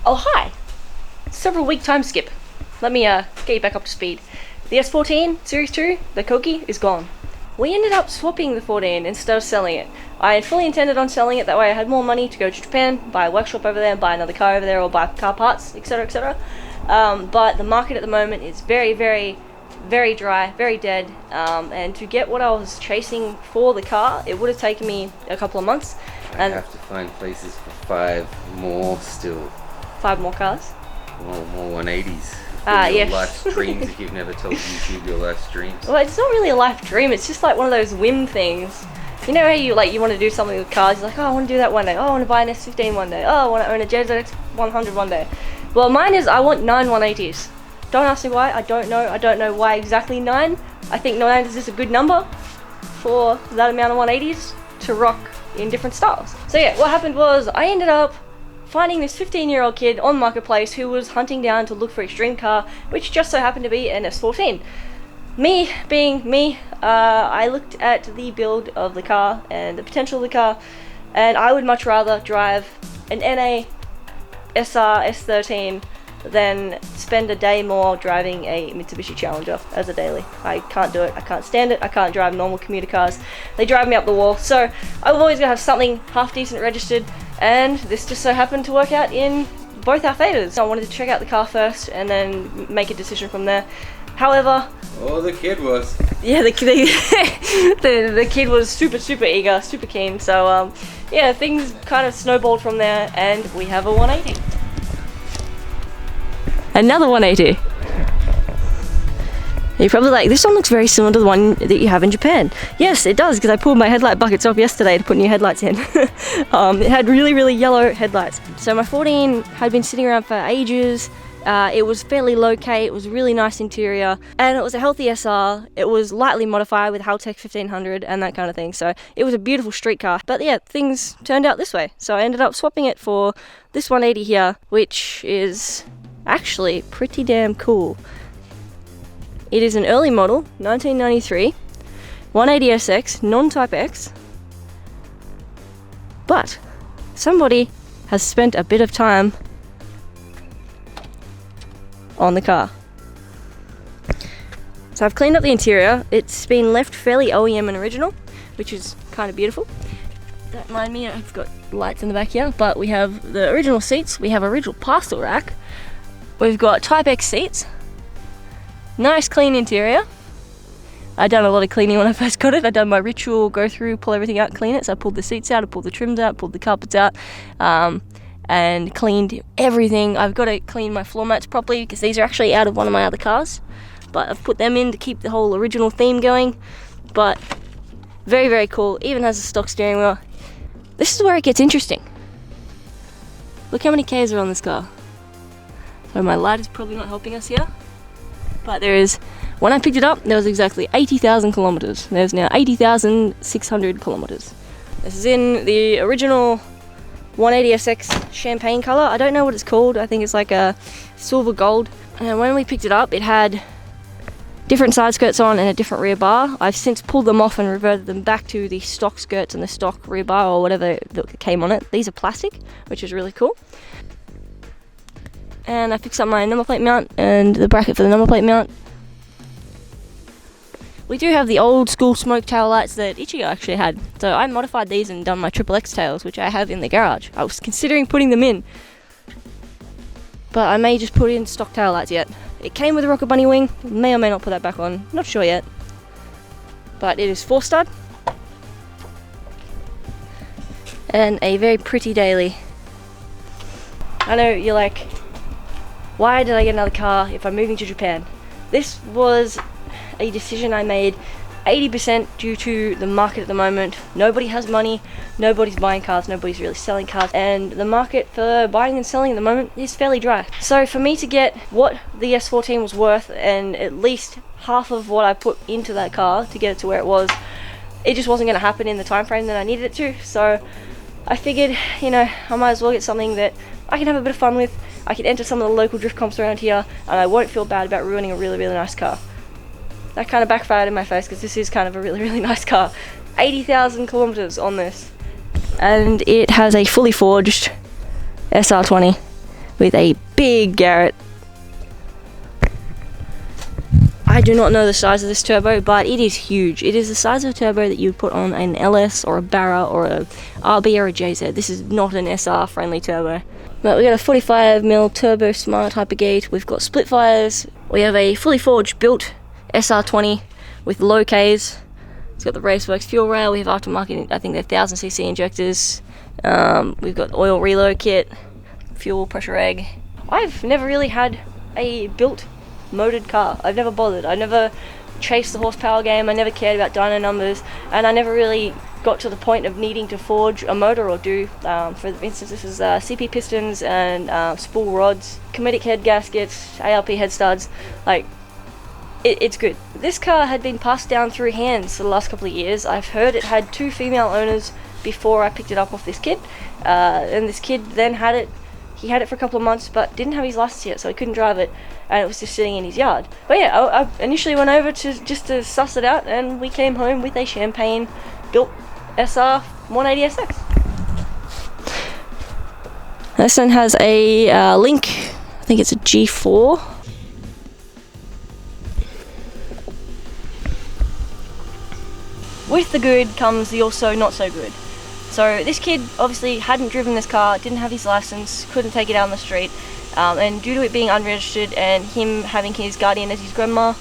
Oh hi! Several week time skip. Let me get you back up to speed. The S14 Series 2, the Koki, is gone. We ended up swapping the 14 instead of selling it. I had fully intended on selling it, that way I had more money to go to Japan, buy a workshop over there, buy another car over there, or buy car parts, etc, etc. But the market at the moment is very, very, very dry, very dead, and to get what I was chasing for the car, it would have taken me a couple of months. I have to find places for 5 more still. 5 more cars? More 180s. Yes. Life dreams if you've never told YouTube your life dreams. Well, it's not really a life dream, it's just like one of those whim things. You know how you want to do something with cars, you're like, oh, I want to do that one day, oh, I want to buy an S15 one day, oh, I want to own a ZX 100 one day. Well, mine is, I want 9 180s. Don't ask me why, I don't know why exactly 9. I think 9 is just a good number for that amount of 180s to rock in different styles. So yeah, what happened was, I ended up finding this 15-year-old kid on Marketplace who was hunting down to look for his dream car, which just so happened to be an S14. Me being me, I looked at the build of the car and the potential of the car, and I would much rather drive an NA SR S13 than spend a day more driving a Mitsubishi Challenger as a daily. I can't do it, I can't stand it, I can't drive normal commuter cars. They drive me up the wall, so I've always got to have something half decent registered, and this just so happened to work out in both our favours. I wanted to check out the car first and then make a decision from there. However... Oh, the kid was. Yeah, the kid was super eager, super keen, so yeah, things kind of snowballed from there, and we have a 180. Another 180. You're probably like, this one looks very similar to the one that you have in Japan. Yes, it does, because I pulled my headlight buckets off yesterday to put new headlights in. It had really yellow headlights. So my 14 had been sitting around for ages. It was fairly low-K, it was really nice interior, and it was a healthy SR. It was lightly modified with Haltech 1500 and that kind of thing, so it was a beautiful street car. But yeah, things turned out this way. So I ended up swapping it for this 180 here, which is actually pretty damn cool. It is an early model, 1993, 180SX, non-Type X, but somebody has spent a bit of time on the car. So I've cleaned up the interior. It's been left fairly OEM and original, which is kind of beautiful. Don't mind me, I've got lights in the back here, but we have the original seats, we have original parcel rack, we've got Type X seats, nice clean interior. I've done a lot of cleaning when I first got it. I've done my ritual go through, pull everything out, clean it. So I pulled the seats out, I pulled the trims out, pulled the carpets out, and cleaned everything. I've got to clean my floor mats properly because these are actually out of one of my other cars, but I've put them in to keep the whole original theme going. But very cool. Even has a stock steering wheel. This is where it gets interesting. Look how many Ks are on this car. So my light is probably not helping us here, but there is, when I picked it up, there was exactly 80,000 kilometers. There's now 80,600 kilometers. This is in the original 180SX champagne color. I don't know what it's called. I think it's like a silver gold. And when we picked it up, it had different side skirts on and a different rear bar. I've since pulled them off and reverted them back to the stock skirts and the stock rear bar or whatever that came on it. These are plastic, which is really cool. And I fixed up my number plate mount and the bracket for the number plate mount. We do have the old school smoke tail lights that Ichigo actually had. So I modified these and done my XXX tails, which I have in the garage. I was considering putting them in, but I may just put in stock tail lights yet. It came with a Rocket Bunny wing, may or may not put that back on, not sure yet. But it is 4-stud. And a very pretty daily. I know you're like, why did I get another car if I'm moving to Japan? This was a decision I made 80% due to the market at the moment. Nobody has money, nobody's buying cars, nobody's really selling cars, and the market for buying and selling at the moment is fairly dry. So for me to get what the S14 was worth and at least half of what I put into that car to get it to where it was, it just wasn't going to happen in the time frame that I needed it to. So I figured, you know, I might as well get something that I can have a bit of fun with. I can enter some of the local drift comps around here and I won't feel bad about ruining a really nice car. That kind of backfired in my face because this is kind of a really nice car. 80,000 kilometers on this, and it has a fully forged SR20 with a big Garrett. I do not know the size of this turbo, but it is huge. It is the size of a turbo that you would put on an LS or a Barra or a RB or a JZ. This is not an SR friendly turbo. But we got a 45mm turbo smart hypergate. We've got split fires. We have a fully forged built SR20 with low Ks. It's got the Raceworks fuel rail. We have aftermarket, I think they're 1000cc injectors. We've got oil reload kit, fuel pressure egg. I've never really had a built motored car. I've never bothered. I never chased the horsepower game. I never cared about dyno numbers, and I never really got to the point of needing to forge a motor or do. For instance, this is CP pistons and spool rods, Cometic head gaskets, ALP head studs. Like, it's good. This car had been passed down through hands for the last couple of years. I've heard it had 2 female owners before I picked it up off this kid, and this kid then had it. He had it for a couple of months, but didn't have his license yet, so he couldn't drive it, and it was just sitting in his yard. But yeah, I initially went over just to suss it out, and we came home with a champagne-built SR 180SX. This one has a Link, I think it's a G4. With the good comes the also not so good. So this kid obviously hadn't driven this car, didn't have his license, couldn't take it out on the street, and due to it being unregistered and him having his guardian as his grandma,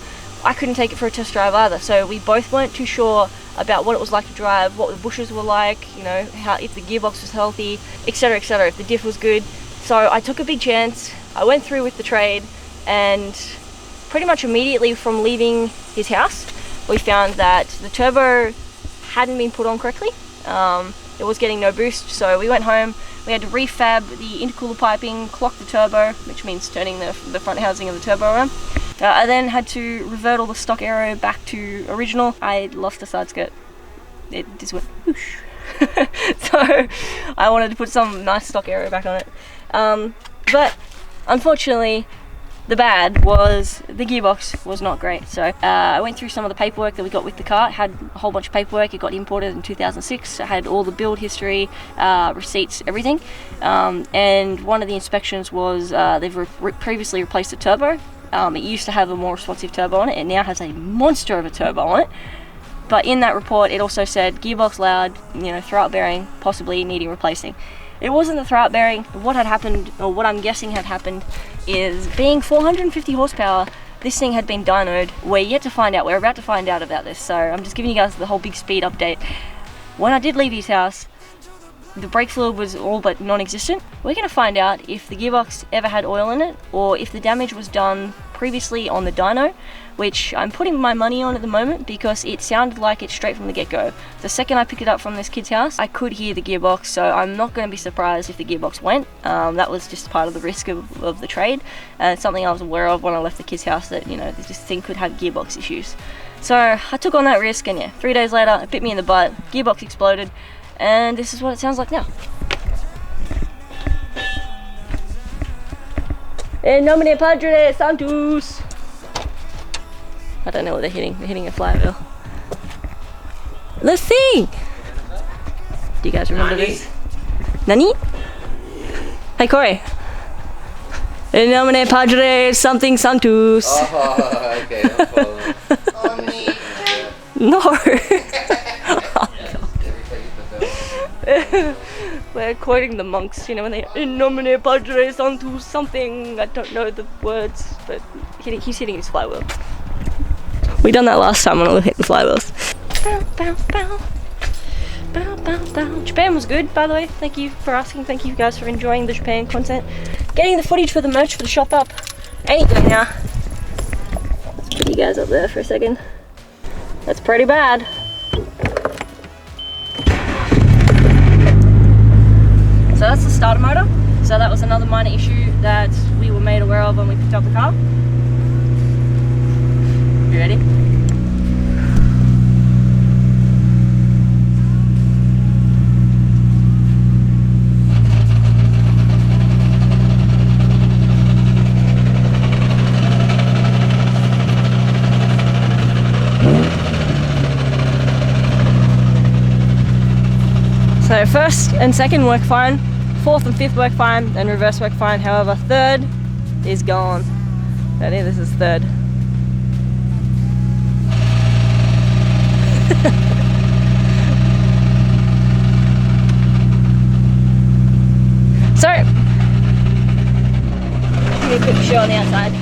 I couldn't take it for a test drive either. So we both weren't too sure about what it was like to drive, what the bushes were like, you know, how, if the gearbox was healthy, etc, etc, if the diff was good. So I took a big chance, I went through with the trade, and pretty much immediately from leaving his house, we found that the turbo hadn't been put on correctly. It was getting no boost, so we went home, we had to refab the intercooler piping, clock the turbo, which means turning the front housing of the turbo around. I then had to revert all the stock aero back to original. I lost the side skirt. It just went whoosh. So I wanted to put some nice stock aero back on it. But unfortunately, the bad was the gearbox was not great. So I went through some of the paperwork that we got with the car. It had a whole bunch of paperwork. It got imported in 2006. It had all the build history, receipts, everything. And one of the inspections was they've previously replaced the turbo. It used to have a more responsive turbo on it. It now has a monster of a turbo on it. But in that report, it also said gearbox loud, you know, throw-out bearing, possibly needing replacing. It wasn't the throw-out bearing. What had happened, or what I'm guessing had happened, is being 450 horsepower, this thing had been dynoed. We're yet to find out. We're about to find out about this. So I'm just giving you guys the whole big speed update. When I did leave his house, the brake fluid was all but non-existent. We're going to find out if the gearbox ever had oil in it, or if the damage was done previously on the dyno, which I'm putting my money on at the moment because it sounded like it straight from the get-go. The second I picked it up from this kid's house, I could hear the gearbox, so I'm not going to be surprised if the gearbox went. That was just part of the risk of the trade, and something I was aware of when I left the kid's house, that, you know, this thing could have gearbox issues. So I took on that risk, and yeah, 3 days later, it bit me in the butt, gearbox exploded, and this is what it sounds like now. En nomine Padre Sanctus. I don't know what they're hitting. They're hitting a flywheel. The thing! Do you guys remember this? Nani? Hey Corey. En nomine Padre something Sanctus. Oh, okay, I'm following. No! We're quoting the monks, you know, when they In nomine Padre Sanctus something. I don't know the words, but he's hitting his flywheel. We done that last time when we hit the flywheels. Bow, bow, bow. Bow, bow, bow. Japan was good, by the way. Thank you for asking. Thank you guys for enjoying the Japan content. Getting the footage for the merch for the shop up. Anything now. Let's put you guys up there for a second. That's pretty bad. So that's the starter motor. So that was another minor issue that we were made aware of when we picked up the car. You ready? So first and second work fine. Fourth and fifth work fine, and reverse work fine. However, third is gone. I think this is third. So, give me a quick show on the outside.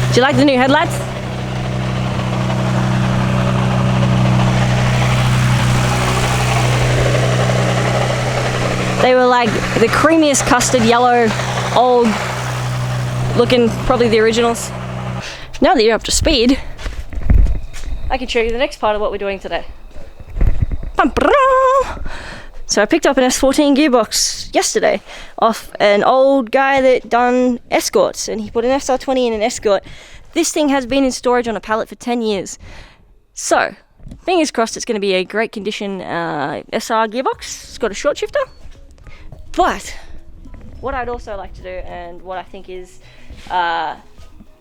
Do you like the new headlights? They were like the creamiest custard yellow, old looking, probably the originals. Now that you're up to speed, I can show you the next part of what we're doing today. So I picked up an S14 gearbox yesterday off an old guy that done Escorts, and he put an SR20 in an Escort. This thing has been in storage on a pallet for 10 years. So, fingers crossed it's going to be a great condition SR gearbox. It's got a short shifter. But, what I'd also like to do, and what I think is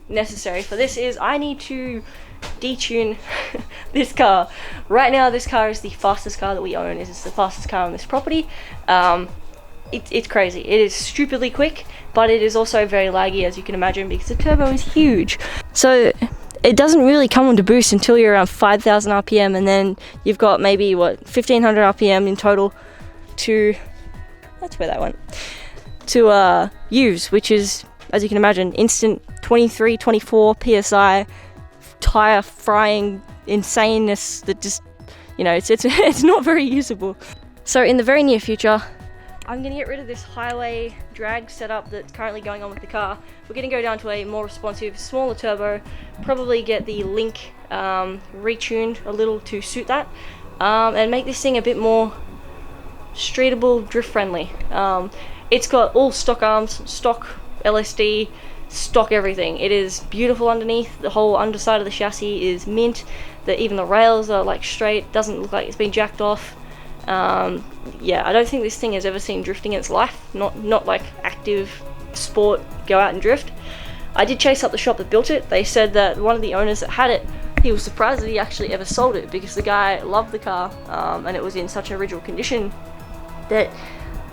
necessary for this, is I need to detune this car. Right now this car is the fastest car that we own. It's the fastest car on this property. It's crazy. It is stupidly quick, but it is also very laggy, as you can imagine, because the turbo is huge. So it doesn't really come on to boost until you're around 5,000 RPM, and then you've got maybe what, 1,500 RPM in total to, that's where that went, to use, which is, as you can imagine, instant 23, 24 PSI tire frying insaneness that just, you know, it's not very usable. So in the very near future, I'm gonna get rid of this highway drag setup that's currently going on with the car. We're gonna go down to a more responsive, smaller turbo, probably get the link retuned a little to suit that, and make this thing a bit more streetable, drift friendly. It's got all stock arms, stock LSD, stock everything. It is beautiful underneath. The whole underside of the chassis is mint. Even the rails are like straight, doesn't look like it's been jacked off. Yeah, I don't think this thing has ever seen drifting in its life. Not like active sport, go out and drift. I did chase up the shop that built it. They said that one of the owners that had it, he was surprised that he actually ever sold it, because the guy loved the car, and it was in such original condition that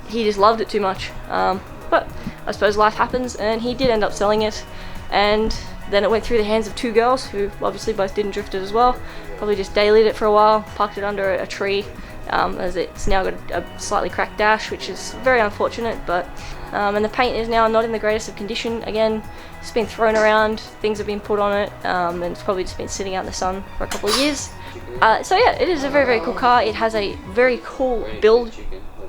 he just loved it too much. But I suppose life happens, and he did end up selling it, and then it went through the hands of two girls who obviously both didn't drift it as well. Probably just dailied it for a while, parked it under a tree, as it's now got a slightly cracked dash, which is very unfortunate. But and the paint is now not in the greatest of condition. Again, it's been thrown around, things have been put on it, and it's probably just been sitting out in the sun for a couple of years. So yeah, it is a very, very cool car. It has a very cool build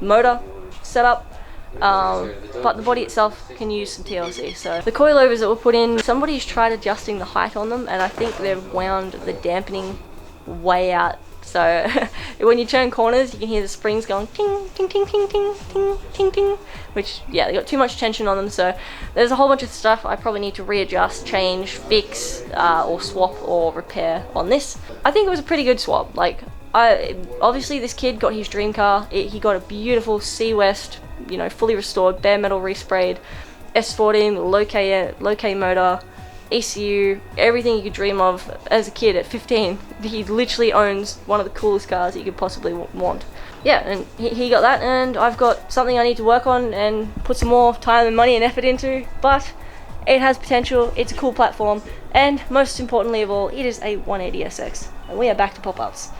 motor setup. But the body itself can use some TLC. So the coilovers that were put in, somebody's tried adjusting the height on them, and I think they've wound the dampening way out. So when you turn corners, you can hear the springs going ting, ting, ting, ting, ting, ting, ting, ting, which, yeah, they got too much tension on them. So there's a whole bunch of stuff I probably need to readjust, change, fix, or swap or repair on this. I think it was a pretty good swap. Like, obviously this kid got his dream car. He got a beautiful C West, you know, fully restored, bare metal resprayed, S14, low K motor, ECU, everything you could dream of as a kid at 15. He literally owns one of the coolest cars that you could possibly want. Yeah, and he got that, and I've got something I need to work on and put some more time and money and effort into, but it has potential, it's a cool platform, and most importantly of all, it is a 180SX, and we are back to pop-ups.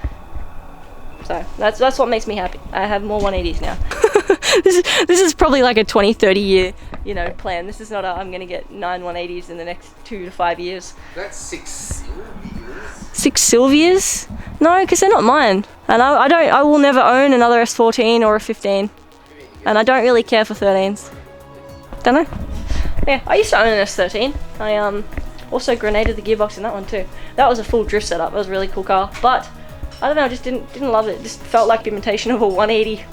So that's what makes me happy. I have more 180s now. This is probably like a 20-30 year, you know, plan. This is not I'm gonna get 9 180s in the next 2 to 5 years. That's 6 Silvias. 6 Silvias? No, because they're not mine. And I will never own another S14 or a 15. And I don't really care for 13s. Don't know. Yeah, I used to own an S13. I also grenaded the gearbox in that one too. That was a full drift setup. That was a really cool car, but I don't know, I just didn't love it. It just felt like the imitation of a 180.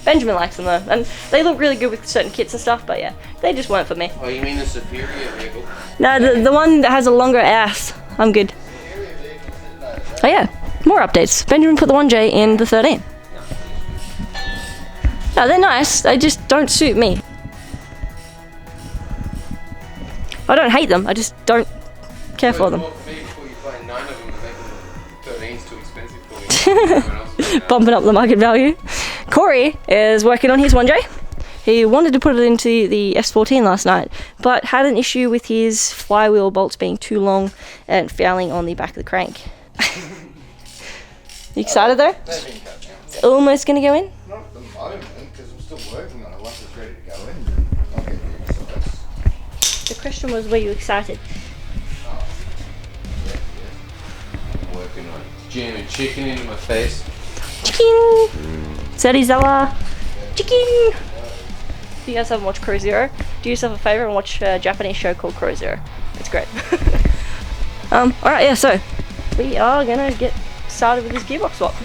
Benjamin likes them though, and they look really good with certain kits and stuff, but yeah, they just weren't for me. Oh, you mean the superior vehicle? No, the one that has a longer ass. I'm good. Oh yeah, more more updates. Benjamin put the 1J in the 13. No, they're nice, they just don't suit me. I don't hate them, I just don't care for them. Bumping up the market value. Corey is working on his 1J. He wanted to put it into the S14 last night, but had an issue with his flywheel bolts being too long and fouling on the back of the crank. You excited though? They've been cut down. It's almost going to go in? Not at the moment, because I'm still working on it. Once it's ready to go in, I'll get the exercise. The question was, were you excited? Oh, yeah. I'm working on jamming chicken into my face. Chicken! Serizawa! Chicken! If you guys haven't watched Crow Zero, do yourself a favour and watch a Japanese show called Crow Zero. It's great. Alright, yeah, so we are gonna get started with this gearbox swap.